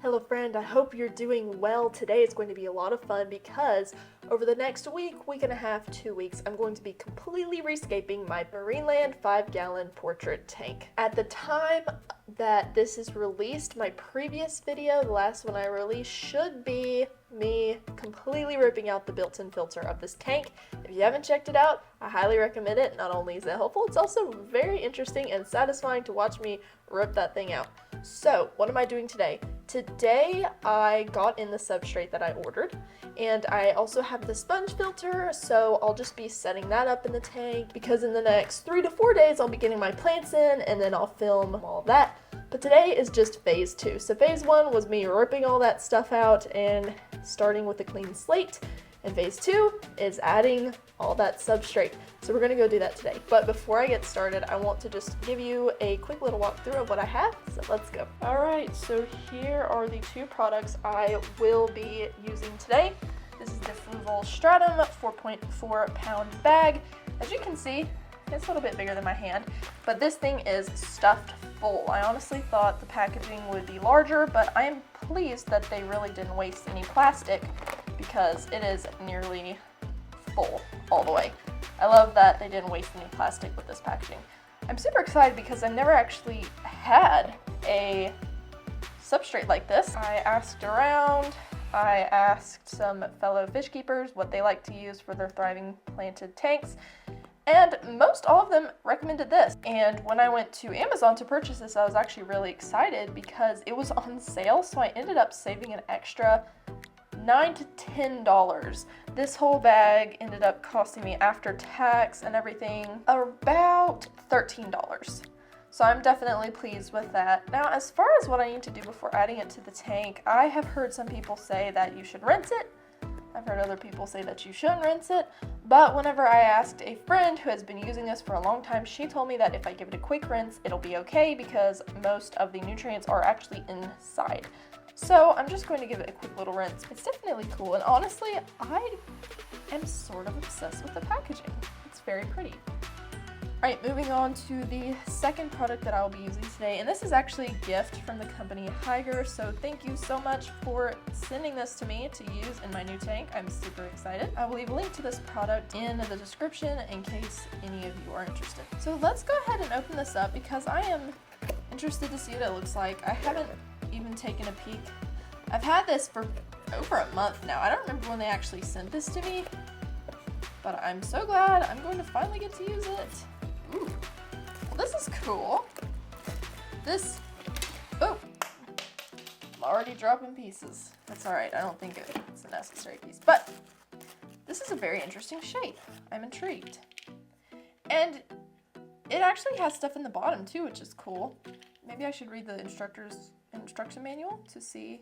Hello friend, I hope you're doing well. Today is going to be a lot of fun because over the next week and a half, 2 weeks, I'm going to be completely rescaping my Marineland 5-gallon portrait tank. At the time that this is released, my previous video, the last one I released, should be me completely ripping out the built-in filter of this tank. If you haven't checked it out, I highly recommend it. Not only is it helpful, it's also very interesting and satisfying to watch me rip that thing out. So, what am I doing today? Today, I got in the substrate that I ordered, and I also have the sponge filter, so I'll just be setting that up in the tank because in the next 3 to 4 days, I'll be getting my plants in, and then I'll film all that. But today is just phase 2. So phase 1 was me ripping all that stuff out and starting with a clean slate. And phase 2 is adding all that substrate. So we're gonna go do that today. But before I get started, I want to just give you a quick little walkthrough of what I have. So let's go. All right, so here are the 2 products I will be using today. This is the Fluval Stratum 4.4 pound bag. As you can see, it's a little bit bigger than my hand, but this thing is stuffed full. I honestly thought the packaging would be larger, but I am pleased that they really didn't waste any plastic because it is nearly full all the way. I love that they didn't waste any plastic with this packaging. I'm super excited because I've never actually had a substrate like this. I asked around, I asked some fellow fish keepers what they like to use for their thriving planted tanks, and most all of them recommended this. And when I went to Amazon to purchase this, I was actually really excited because it was on sale, so I ended up saving an extra $9 to $10. This whole bag ended up costing me, after tax and everything, about $13. So I'm definitely pleased with that. Now, as far as what I need to do before adding it to the tank, I have heard some people say that you should rinse it. I've heard other people say that you shouldn't rinse it, but whenever I asked a friend who has been using this for a long time, she told me that if I give it a quick rinse, it'll be okay because most of the nutrients are actually inside. So I'm just going to give it a quick little rinse. It's definitely cool, and honestly, I am sort of obsessed with the packaging. It's very pretty. Alright, moving on to the second product that I will be using today, and this is actually a gift from the company Hygger, so thank you so much for sending this to me to use in my new tank. I'm super excited. I will leave a link to this product in the description in case any of you are interested. So let's go ahead and open this up because I am interested to see what it looks like. I haven't even taken a peek. I've had this for over a month now. I don't remember when they actually sent this to me, but I'm so glad I'm going to finally get to use it. Ooh, well, this is cool. Oh, I'm already dropping pieces. That's all right, I don't think it's a necessary piece, but this is a very interesting shape. I'm intrigued. And it actually has stuff in the bottom too, which is cool. Maybe I should read the instruction manual to see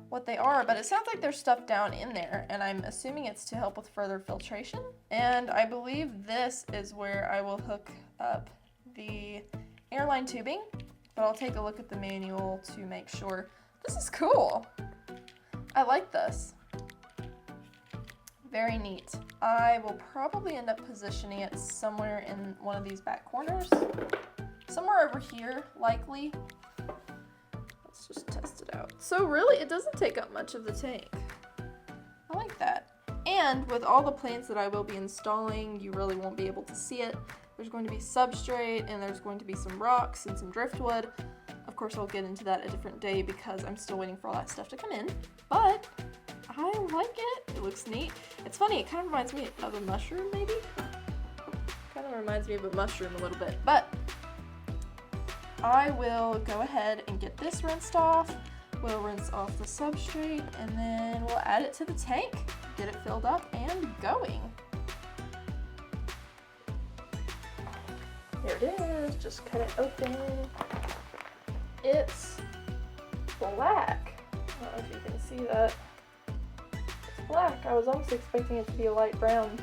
what they are, but it sounds like there's stuff down in there, and I'm assuming it's to help with further filtration. And I believe this is where I will hook up the airline tubing, but I'll take a look at the manual to make sure. This is cool. I like this. Very neat. I will probably end up positioning it somewhere in one of these back corners. Somewhere over here, likely. Let's just test it out. So really, it doesn't take up much of the tank. I like that. And with all the plants that I will be installing, you really won't be able to see it. There's going to be substrate, and there's going to be some rocks and some driftwood. Of course, I'll get into that a different day because I'm still waiting for all that stuff to come in. But I like it. It looks neat. It's funny, it kind of reminds me of a mushroom, maybe? Kind of reminds me of a mushroom a little bit, but I will go ahead and get this rinsed off. We'll rinse off the substrate, and then we'll add it to the tank, get it filled up and going. Here it is, just cut it open. It's black. I don't know if you can see that. It's black. I was almost expecting it to be a light brown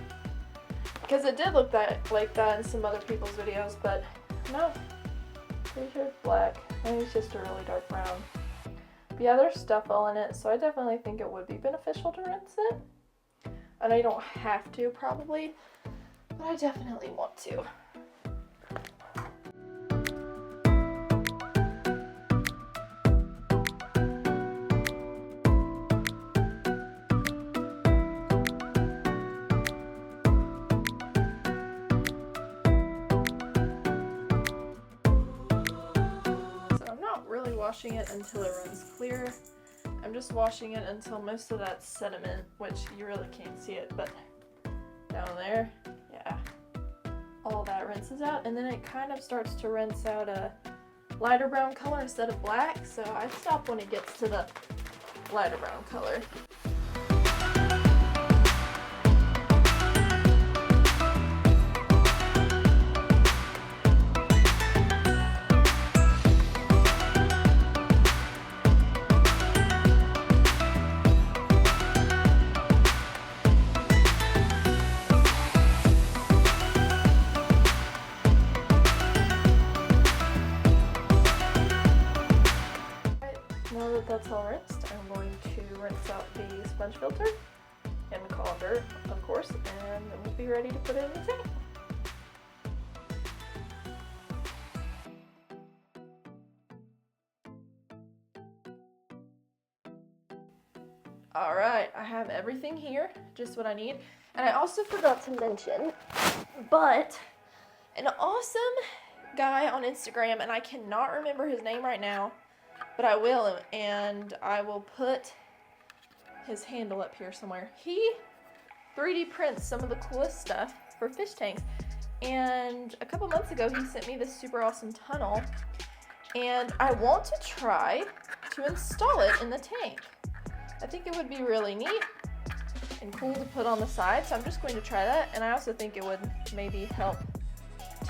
because it did look like that in some other people's videos, but no. Pretty sure it's black. Maybe it's just a really dark brown. But yeah, there's stuff all in it, so I definitely think it would be beneficial to rinse it. I know you don't have to, probably, but I definitely want to. washing it until it runs clear. I'm just washing it until most of that sediment, which you really can't see it, but down there, yeah, all that rinses out, and then it kind of starts to rinse out a lighter brown color instead of black, so I stop when it gets to the lighter brown color. Now that that's all rinsed, I'm going to rinse out the sponge filter and the colander, of course, and then we'll be ready to put it in the tank. Alright, I have everything here, just what I need. And I also forgot to mention, but an awesome guy on Instagram, and I cannot remember his name right now, but I will, and I will put his handle up here somewhere. He 3D prints some of the coolest stuff for fish tanks, and a couple months ago he sent me this super awesome tunnel, and I want to try to install it in the tank. I think it would be really neat and cool to put on the side, so I'm just going to try that, and I also think it would maybe help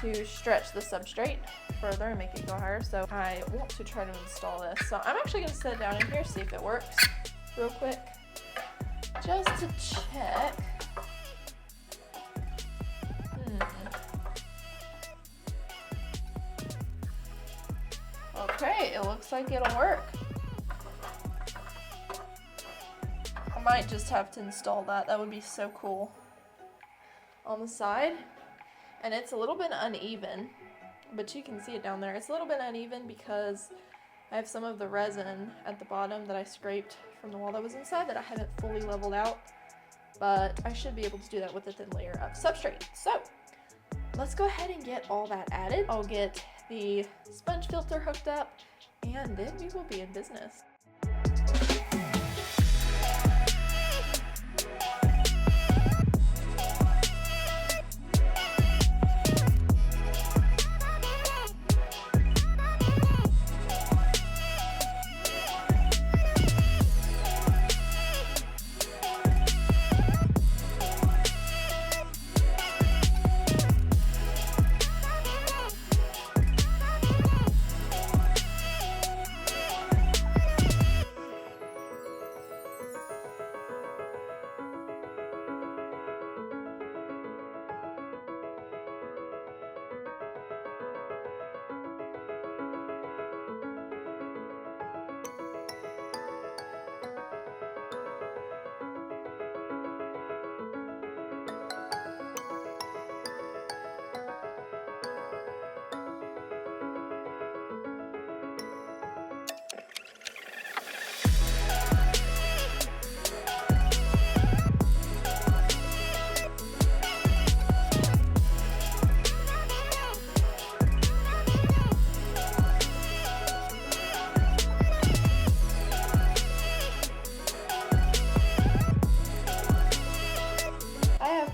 to stretch the substrate further and make it go higher, so I want to try to install this. So I'm actually going to set it down in here, see if it works real quick, just to check. Okay, it looks like it'll work. I might just have to install that. That would be so cool on the side. And it's a little bit uneven, but you can see it down there. It's a little bit uneven because I have some of the resin at the bottom that I scraped from the wall that was inside that I haven't fully leveled out, but I should be able to do that with a thin layer of substrate. So let's go ahead and get all that added. I'll get the sponge filter hooked up, and then we will be in business.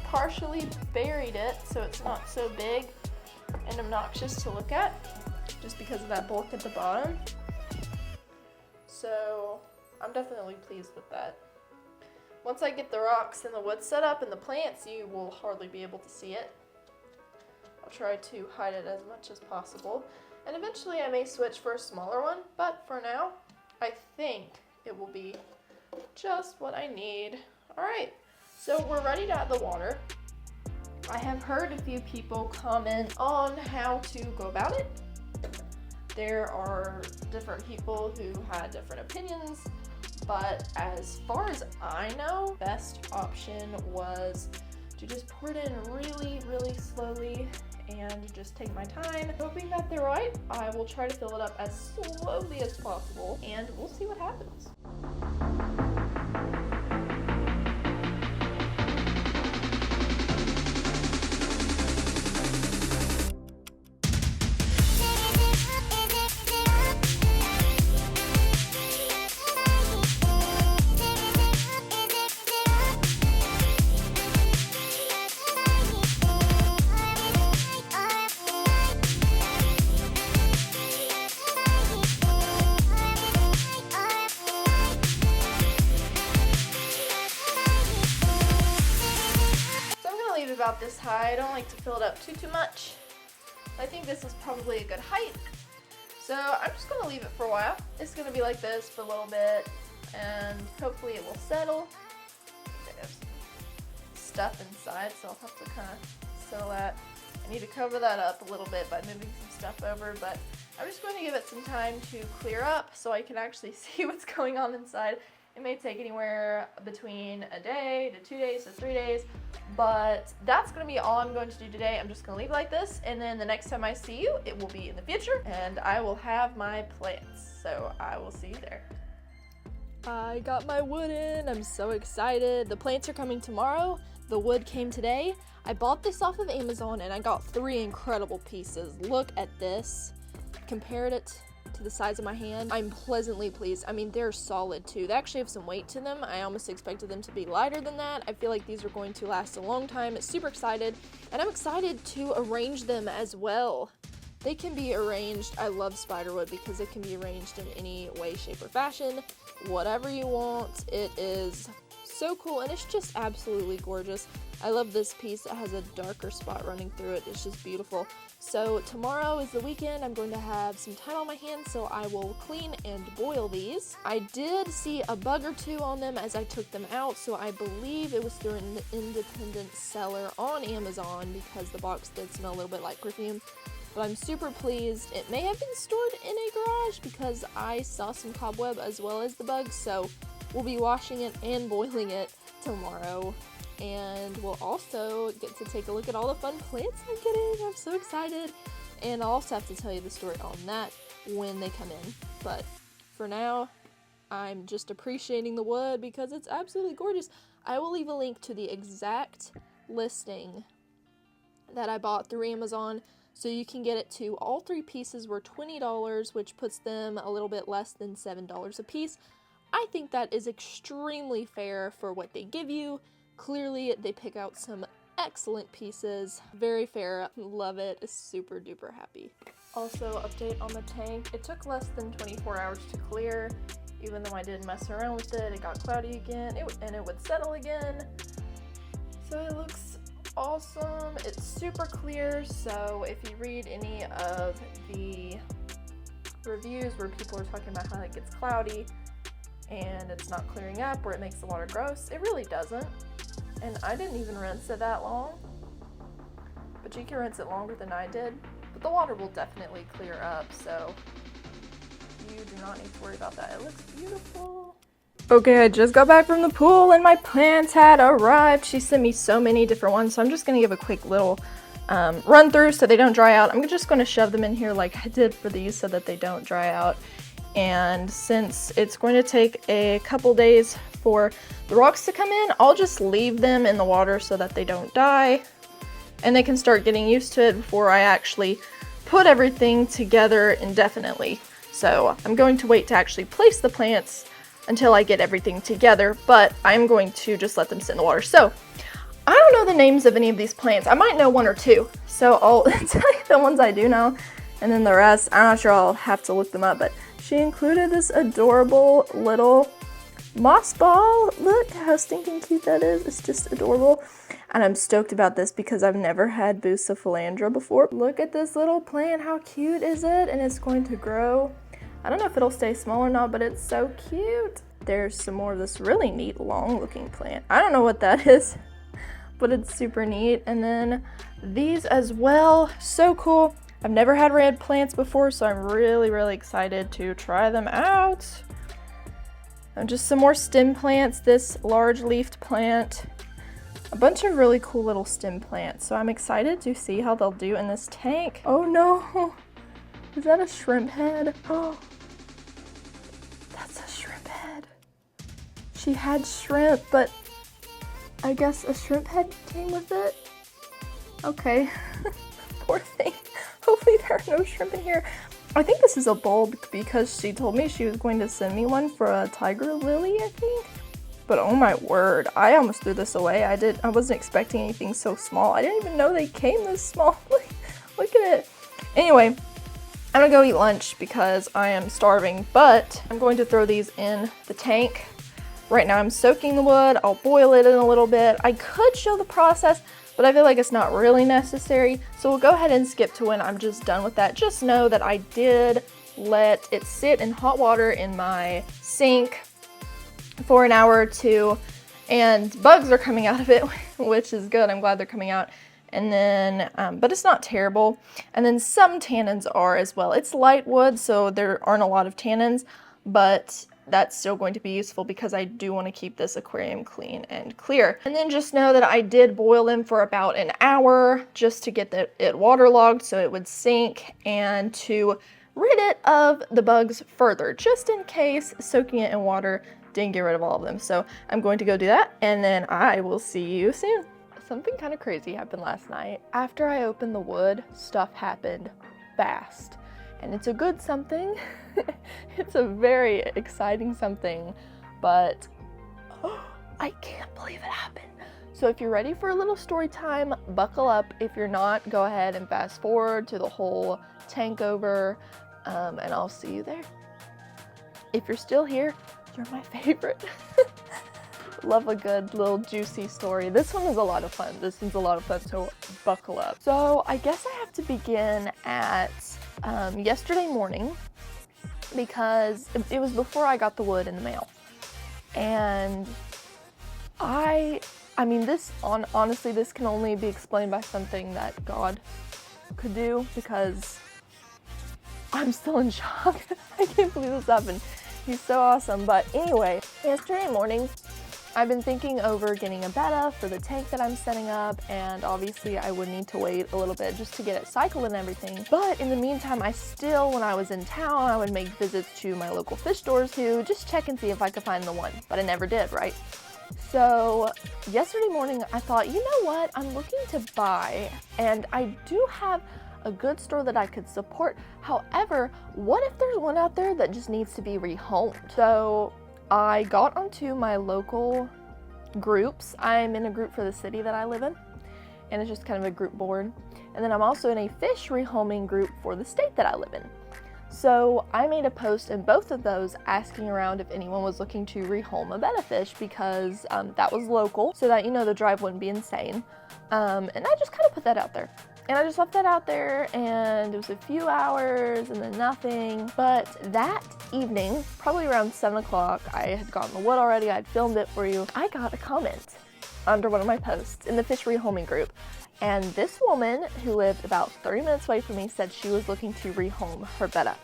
Partially buried it so it's not so big and obnoxious to look at, just because of that bulk at the bottom. So I'm definitely pleased with that. Once I get the rocks and the wood set up and the plants, you will hardly be able to see it. I'll try to hide it as much as possible, and eventually I may switch for a smaller one, but for now I think it will be just what I need. Alright, so we're ready to add the water. I have heard a few people comment on how to go about it. There are different people who had different opinions, but as far as I know, best option was to just pour it in really, really slowly and just take my time. Hoping that they're right, I will try to fill it up as slowly as possible, and we'll see what happens. about this high. I don't like to fill it up too much. I think this is probably a good height. So I'm just gonna leave it for a while. It's gonna be like this for a little bit, and hopefully it will settle. I have some stuff inside, so I'll have to kind of settle that. I need to cover that up a little bit by moving some stuff over, but I'm just going to give it some time to clear up so I can actually see what's going on inside. It may take anywhere between a day to 2 days to 3 days, but that's going to be all I'm going to do today. I'm just going to leave it like this, and then the next time I see you, it will be in the future, and I will have my plants. So I will see you there. I got my wood in. I'm so excited. The plants are coming tomorrow. The wood came today. I bought this off of Amazon, and I got 3 incredible pieces. Look at this. Compared it to the size of my hand, I'm pleasantly pleased. I mean, they're solid too. They actually have some weight to them. I almost expected them to be lighter than that. I feel like these are going to last a long time. Super excited, and I'm excited to arrange them as well. They can be arranged. I love spiderwood because it can be arranged in any way, shape, or fashion. Whatever you want. It is so cool, and it's just absolutely gorgeous. I love this piece. It has a darker spot running through it. It's just beautiful. So tomorrow is the weekend. I'm going to have some time on my hands, so I will clean and boil these. I did see a bug or two on them as I took them out, so I believe it was through an independent seller on Amazon because the box did smell a little bit like perfume. But I'm super pleased. It may have been stored in a garage because I saw some cobweb as well as the bugs, so we'll be washing it and boiling it tomorrow. And we'll also get to take a look at all the fun plants I'm getting. I'm so excited. And I'll also have to tell you the story on that when they come in. But for now, I'm just appreciating the wood because it's absolutely gorgeous. I will leave a link to the exact listing that I bought through Amazon, so you can get it too. All 3 pieces were $20, which puts them a little bit less than $7 a piece. I think that is extremely fair for what they give you. Clearly, they pick out some excellent pieces. Very fair. Love it. Super duper happy. Also, update on the tank. It took less than 24 hours to clear. Even though I did mess around with it, it got cloudy again, and it would settle again. So it looks awesome. It's super clear, so if you read any of the reviews where people are talking about how it gets cloudy and it's not clearing up or it makes the water gross, it really doesn't. And I didn't even rinse it that long, but you can rinse it longer than I did. But the water will definitely clear up, so you do not need to worry about that. It looks beautiful. Okay, I just got back from the pool and my plants had arrived. She sent me so many different ones, so I'm just going to give a quick little run through so they don't dry out. I'm just going to shove them in here like I did for these so that they don't dry out. And since it's going to take a couple days for the rocks to come in, I'll just leave them in the water so that they don't die and they can start getting used to it before I actually put everything together indefinitely. So I'm going to wait to actually place the plants until I get everything together, but I'm going to just let them sit in the water. So I don't know the names of any of these plants. I might know 1 or 2, so I'll tell you the ones I do know, and then the rest, I'm not sure, I'll have to look them up. But she included this adorable little moss ball. Look how stinking cute that is. It's just adorable. And I'm stoked about this because I've never had Bucephalandra before. Look at this little plant. How cute is it? And it's going to grow. I don't know if it'll stay small or not, but it's so cute. There's some more of this really neat long looking plant. I don't know what that is, but it's super neat. And then these as well, so cool. I've never had red plants before, so I'm really excited to try them out. And just some more stem plants, this large leafed plant, a bunch of really cool little stem plants. So I'm excited to see how they'll do in this tank. Oh no, is that a shrimp head? Oh, that's a shrimp head. She had shrimp, but I guess a shrimp head came with it. Okay, poor thing. Hopefully there are no shrimp in here. I think this is a bulb because she told me she was going to send me one for a tiger lily, I think. But oh my word, I almost threw this away. I wasn't expecting anything so small. I didn't even know they came this small. Look at it. Anyway, I'm gonna go eat lunch because I am starving, but I'm going to throw these in the tank. Right now I'm soaking the wood. I'll boil it in a little bit. I could show the process, but I feel like it's not really necessary. So we'll go ahead and skip to when I'm just done with that. Just know that I did let it sit in hot water in my sink for an hour or two, and bugs are coming out of it, which is good. I'm glad they're coming out. And then, but it's not terrible. And then some tannins are as well. It's light wood, so there aren't a lot of tannins, but that's still going to be useful because I do want to keep this aquarium clean and clear. And then just know that I did boil them for about an hour just to get it waterlogged so it would sink, and to rid it of the bugs further, just in case soaking it in water didn't get rid of all of them. So I'm going to go do that, and then I will see you soon. Something kind of crazy happened last night. After I opened the wood, stuff happened fast. And it's a good something. It's a very exciting something, but I can't believe it happened. So if you're ready for a little story time, buckle up. If you're not, go ahead and fast forward to the whole tank over, and I'll see you there. If you're still here, you're my favorite. Love a good little juicy story. This one is a lot of fun. This one's a lot of fun, so buckle up. So I guess I have to begin at yesterday morning, because it was before I got the wood in the mail. And I mean, this honestly, this can only be explained by something that God could do, because I'm still in shock. I can't believe this happened. He's so awesome. But anyway, yesterday morning, I've been thinking over getting a Betta for the tank that I'm setting up, and obviously I would need to wait a little bit just to get it cycled and everything. But in the meantime, I still, when I was in town, I would make visits to my local fish stores to just check and see if I could find the one, but I never did, right? So yesterday morning, I thought, you know what, I'm looking to buy, and I do have a good store that I could support. However, what if there's one out there that just needs to be rehomed? So I got onto my local groups. I'm in a group for the city that I live in, and it's just kind of a group board. And then I'm also in a fish rehoming group for the state that I live in. So I made a post in both of those asking around if anyone was looking to rehome a Betta fish, because that was local, so that, you know, the drive wouldn't be insane. And I just kind of put that out there. And I just left that out there, and it was a few hours and then nothing. But that evening, probably around 7 o'clock, I had gotten the wood already, I had filmed it for you. I got a comment under one of my posts in the fish rehoming group. And this woman who lived about 30 minutes away from me said she was looking to rehome her Betta.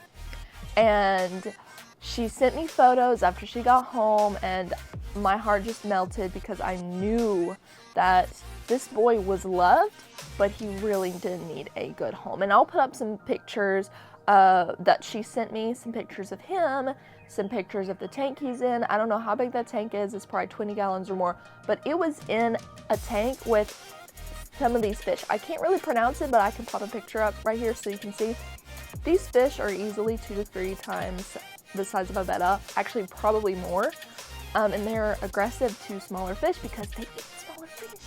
And she sent me photos after she got home, and my heart just melted, because I knew that this boy was loved, but he really did need a good home. And I'll put up some pictures that she sent me, some pictures of him, some pictures of the tank he's in. I don't know how big that tank is. It's probably 20 gallons or more, but it was in a tank with some of these fish. I can't really pronounce it, but I can pop a picture up right here so you can see. These fish are easily 2 to 3 times the size of a Betta, actually probably more. And they're aggressive to smaller fish because they eat smaller fish.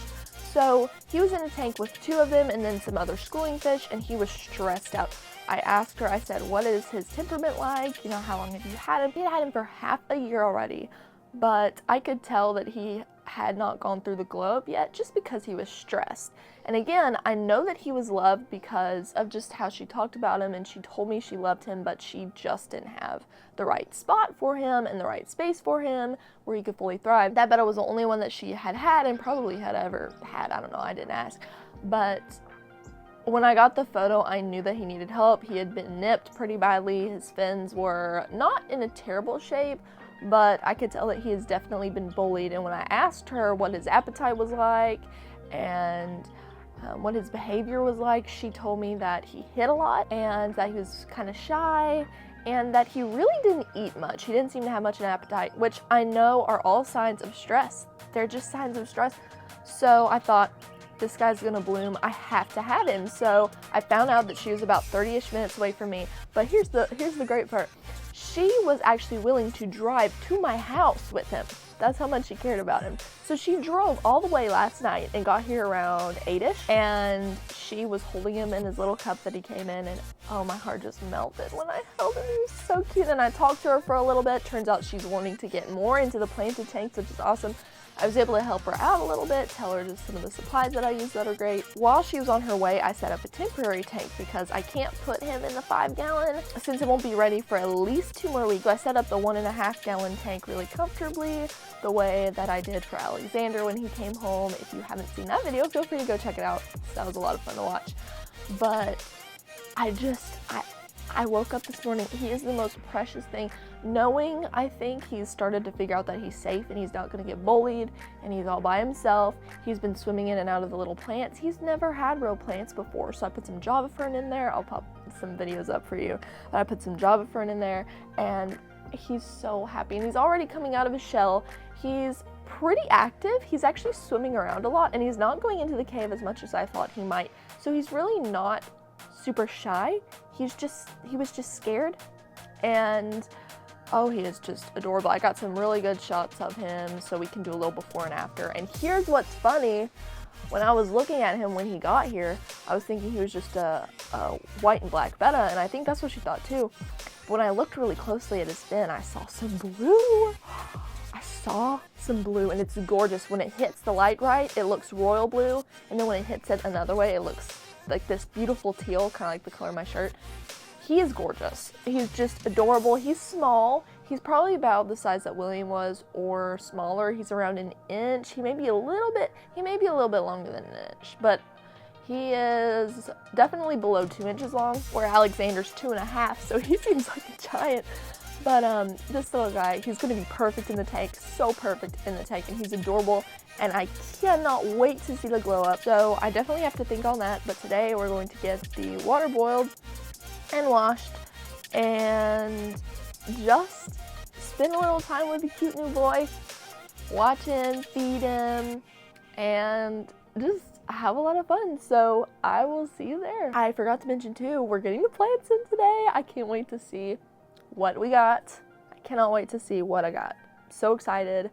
So he was in a tank with 2 of them and then some other schooling fish, and he was stressed out. I asked her, I said, what is his temperament like? You know, how long have you had him? He had him for half a year already, but I could tell that he had not gone through the glow up yet, just because he was stressed. And again, I know that he was loved because of just how she talked about him, and she told me she loved him, but she just didn't have the right spot for him and the right space for him where he could fully thrive. That Betta was the only one that she had had and probably had ever had. I don't know, I didn't ask. But when I got the photo, I knew that he needed help. He had been nipped pretty badly. His fins were not in a terrible shape, but I could tell that he has definitely been bullied. And when I asked her what his appetite was like and what his behavior was like, she told me that he hid a lot and that he was kind of shy and that he really didn't eat much. He didn't seem to have much of an appetite, which I know are all signs of stress. They're just signs of stress. So I thought, this guy's gonna bloom, I have to have him. So I found out that she was about 30-ish minutes away from me. But here's the great part. she was actually willing to drive to my house with him. That's how much she cared about him. So she drove all the way last night and got here around 8-ish, and she was holding him in his little cup that he came in, and oh, my heart just melted when I held him. He was so cute. And I talked to her for a little bit. Turns out she's wanting to get more into the planted tanks, which is awesome. I was able to help her out a little bit, tell her just some of the supplies that I use that are great. While she was on her way, I set up a temporary tank because I can't put him in the 5-gallon since it won't be ready for at least 2 more weeks. So I set up the 1.5-gallon tank really comfortably, the way that I did for Alexander when he came home. If you haven't seen that video, feel free to go check it out. That was a lot of fun to watch. But I woke up this morning, he is the most precious thing. Knowing, I think he's started to figure out that he's safe and he's not gonna get bullied and he's all by himself. He's been swimming in and out of the little plants. He's never had real plants before, so I put some Java fern in there. I'll pop some videos up for you. But I put some Java fern in there and he's so happy, and he's already coming out of his shell. He's pretty active. He's actually swimming around a lot, and he's not going into the cave as much as I thought he might. So he's really not super shy. He was just scared, and oh, he is just adorable. I got some really good shots of him so we can do a little before and after. And here's what's funny. When I was looking at him when he got here, I was thinking he was just a white and black Betta, and I think that's what she thought too. But when I looked really closely at his fin, I saw some blue. I saw some blue, and it's gorgeous. When it hits the light right, it looks royal blue, and then when it hits it another way, it looks like this beautiful teal, kind of like the color of my shirt. He is gorgeous. He's just adorable. He's small. He's probably about the size that William was or smaller. He's around 1 inch. He may be a little bit longer than 1 inch, but he is definitely below 2 inches long, where Alexander's 2.5, so he seems like a giant. But this little guy, he's gonna be perfect in the tank, so perfect in the tank, and he's adorable, and I cannot wait to see the glow up. So I definitely have to think on that, but today we're going to get the water boiled and washed and just spend a little time with the cute new boy, watch him, feed him, and just have a lot of fun. So I will see you there. I forgot to mention too, we're getting the plants in today. I can't wait to see what we got. I cannot wait to see what I got. So excited.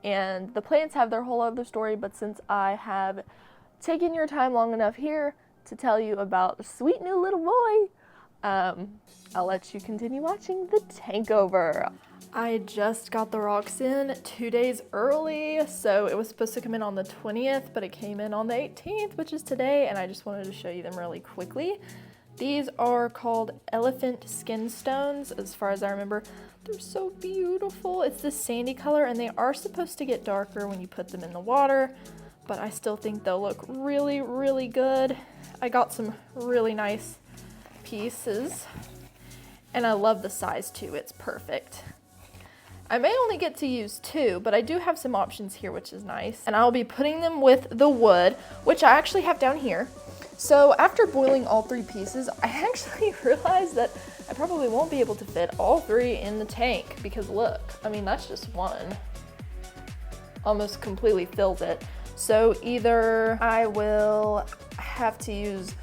And the plants have their whole other story, but since I have taken your time long enough here to tell you about the sweet new little boy, I'll let you continue watching the tank over. I just got the rocks in 2 days early, so it was supposed to come in on the 20th, but it came in on the 18th, which is today, and I just wanted to show you them really quickly. These are called elephant skin stones, as far as I remember. They're so beautiful. It's this sandy color, and they are supposed to get darker when you put them in the water, but I still think they'll look really, really good. I got some really nice pieces, and I love the size too. It's perfect. I may only get to use 2, but I do have some options here, which is nice. And I'll be putting them with the wood, which I actually have down here. So after boiling all 3 pieces, I actually realized that I probably won't be able to fit all 3 in the tank, because look, I mean, that's just one. Almost completely fills it. So either I will have to use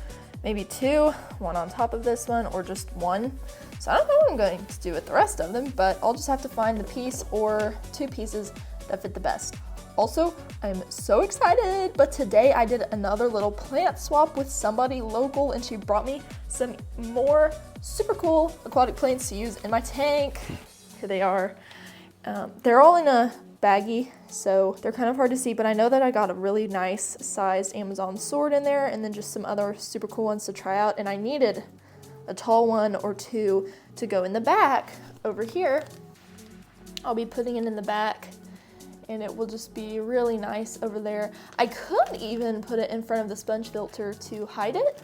maybe 2, one on top of this one, or just 1. So I don't know what I'm going to do with the rest of them, but I'll just have to find the piece or 2 pieces that fit the best. Also, I'm so excited, but today I did another little plant swap with somebody local, and she brought me some more super cool aquatic plants to use in my tank. Here they are. They're all in a baggie, so they're kind of hard to see, but I know that I got a really nice sized Amazon sword in there, and then just some other super cool ones to try out, and I needed a tall one or 2 to go in the back over here. I'll be putting it in the back, and it will just be really nice over there. I could even put it in front of the sponge filter to hide it,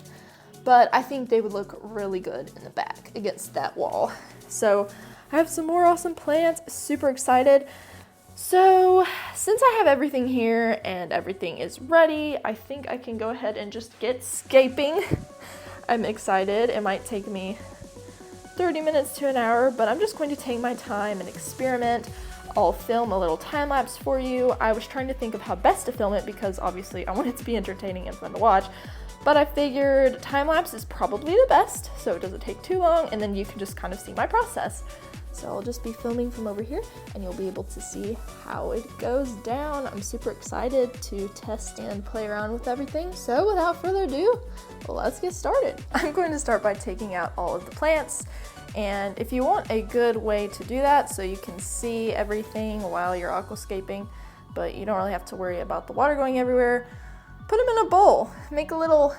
but I think they would look really good in the back against that wall. So I have some more awesome plants, super excited. So since I have everything here and everything is ready, I think I can go ahead and just get scaping. I'm excited. It might take me 30 minutes to an hour, but I'm just going to take my time and experiment. I'll film a little time lapse for you. I was trying to think of how best to film it because obviously I want it to be entertaining and fun to watch, but I figured time lapse is probably the best so it doesn't take too long, and then you can just kind of see my process. So I'll just be filming from over here and you'll be able to see how it goes down. I'm super excited to test and play around with everything. So without further ado, let's get started. I'm going to start by taking out all of the plants. And if you want a good way to do that so you can see everything while you're aquascaping, but you don't really have to worry about the water going everywhere, put them in a bowl. Make a little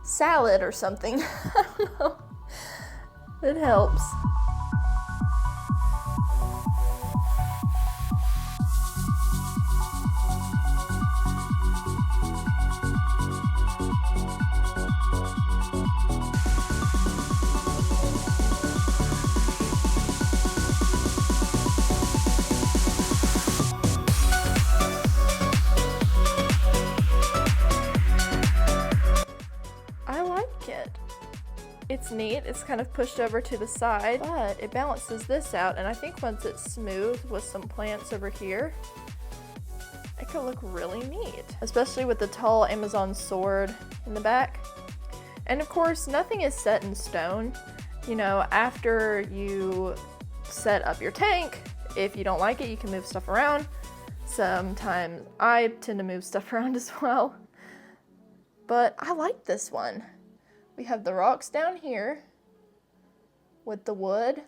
salad or something. I don't know. It helps. It's neat, it's kind of pushed over to the side, but it balances this out, and I think once it's smooth with some plants over here, it could look really neat, especially with the tall Amazon sword in the back. And of course, nothing is set in stone. You know, after you set up your tank, if you don't like it, you can move stuff around. Sometimes I tend to move stuff around as well, but I like this one. We have the rocks down here with the wood.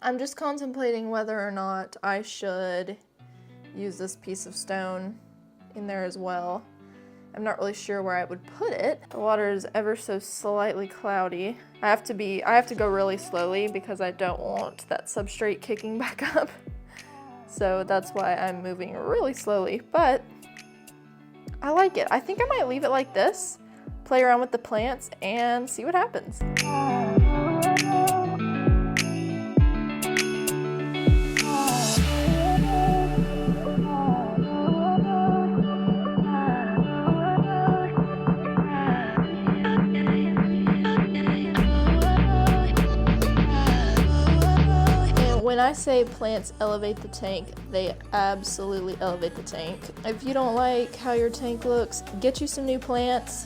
I'm just contemplating whether or not I should use this piece of stone in there as well. I'm not really sure where I would put it. The water is ever so slightly cloudy. I have to go really slowly because I don't want that substrate kicking back up. So that's why I'm moving really slowly, but I like it. I think I might leave it like this, play around with the plants, and see what happens. When I say plants elevate the tank, they absolutely elevate the tank. If you don't like how your tank looks, get you some new plants.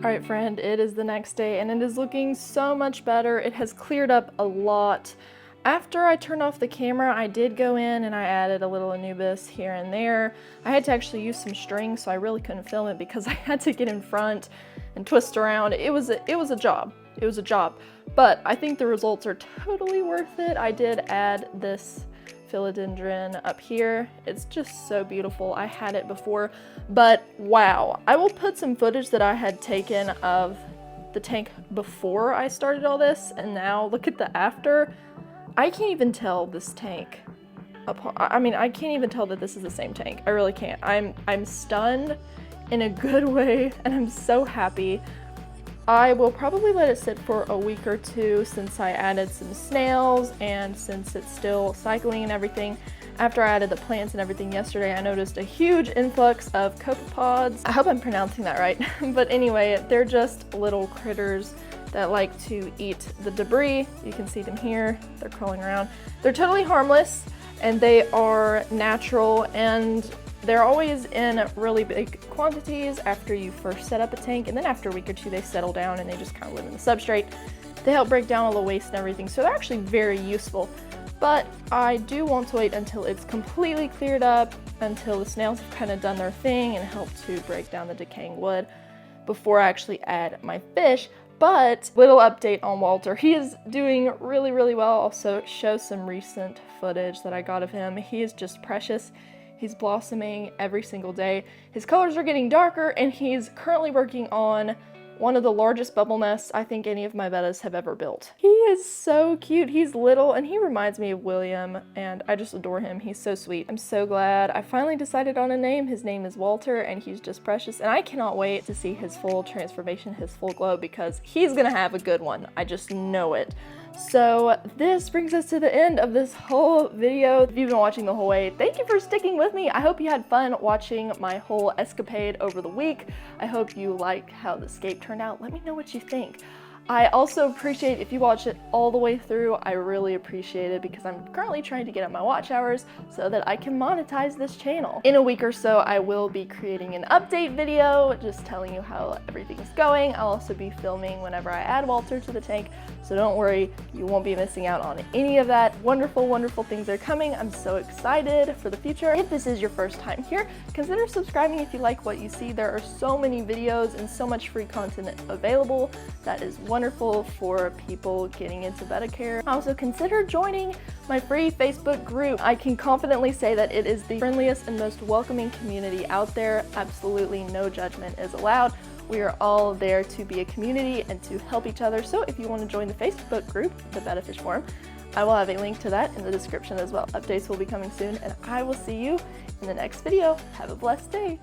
Alright friend, it is the next day and it is looking so much better. It has cleared up a lot. After I turned off the camera, I did go in and I added a little Anubis here and there. I had to actually use some string, so I really couldn't film it because I had to get in front and twist around. It was a job. It was a job. But I think the results are totally worth it. I did add this philodendron up here. It's just so beautiful. I had it before, but wow. I will put some footage that I had taken of the tank before I started all this, and now look at the after. I can't even tell this tank apart. I mean, I can't even tell that this is the same tank. I really can't. I'm stunned in a good way, and I'm so happy. I will probably let it sit for a week or two since I added some snails and since it's still cycling and everything. After I added the plants and everything yesterday, I noticed a huge influx of copepods. I hope I'm pronouncing that right. But anyway, they're just little critters that like to eat the debris. You can see them here. They're crawling around. They're totally harmless and they are natural, and they're always in really big quantities after you first set up a tank, and then after a week or two they settle down and they just kind of live in the substrate. They help break down all the waste and everything, so they're actually very useful. But I do want to wait until it's completely cleared up, until the snails have kind of done their thing and helped to break down the decaying wood before I actually add my fish. But little update on Walter. He is doing really, really well. I'll also show some recent footage that I got of him. He is just precious. He's blossoming every single day. His colors are getting darker, and he's currently working on one of the largest bubble nests I think any of my bettas have ever built. He is so cute. He's little and he reminds me of William, and I just adore him. He's so sweet. I'm so glad I finally decided on a name. His name is Walter and he's just precious, and I cannot wait to see his full transformation, his full glow, because he's gonna have a good one. I just know it. So this brings us to the end of this whole video. If you've been watching the whole way, thank you for sticking with me. I hope you had fun watching my whole escapade over the week. I hope you liked how the scape turned out. Let me know what you think. I also appreciate if you watch it all the way through. I really appreciate it because I'm currently trying to get up my watch hours so that I can monetize this channel. In a week or so, I will be creating an update video just telling you how everything's going. I'll also be filming whenever I add Walter to the tank, so don't worry, you won't be missing out on any of that. Wonderful, wonderful things are coming. I'm so excited for the future. If this is your first time here, consider subscribing if you like what you see. There are so many videos and so much free content available that is wonderful for people getting into betta care. Also consider joining my free Facebook group. I can confidently say that it is the friendliest and most welcoming community out there. Absolutely no judgment is allowed. We are all there to be a community and to help each other. So if you want to join the Facebook group, the Betta Fish Forum, I will have a link to that in the description as well. Updates will be coming soon, and I will see you in the next video. Have a blessed day.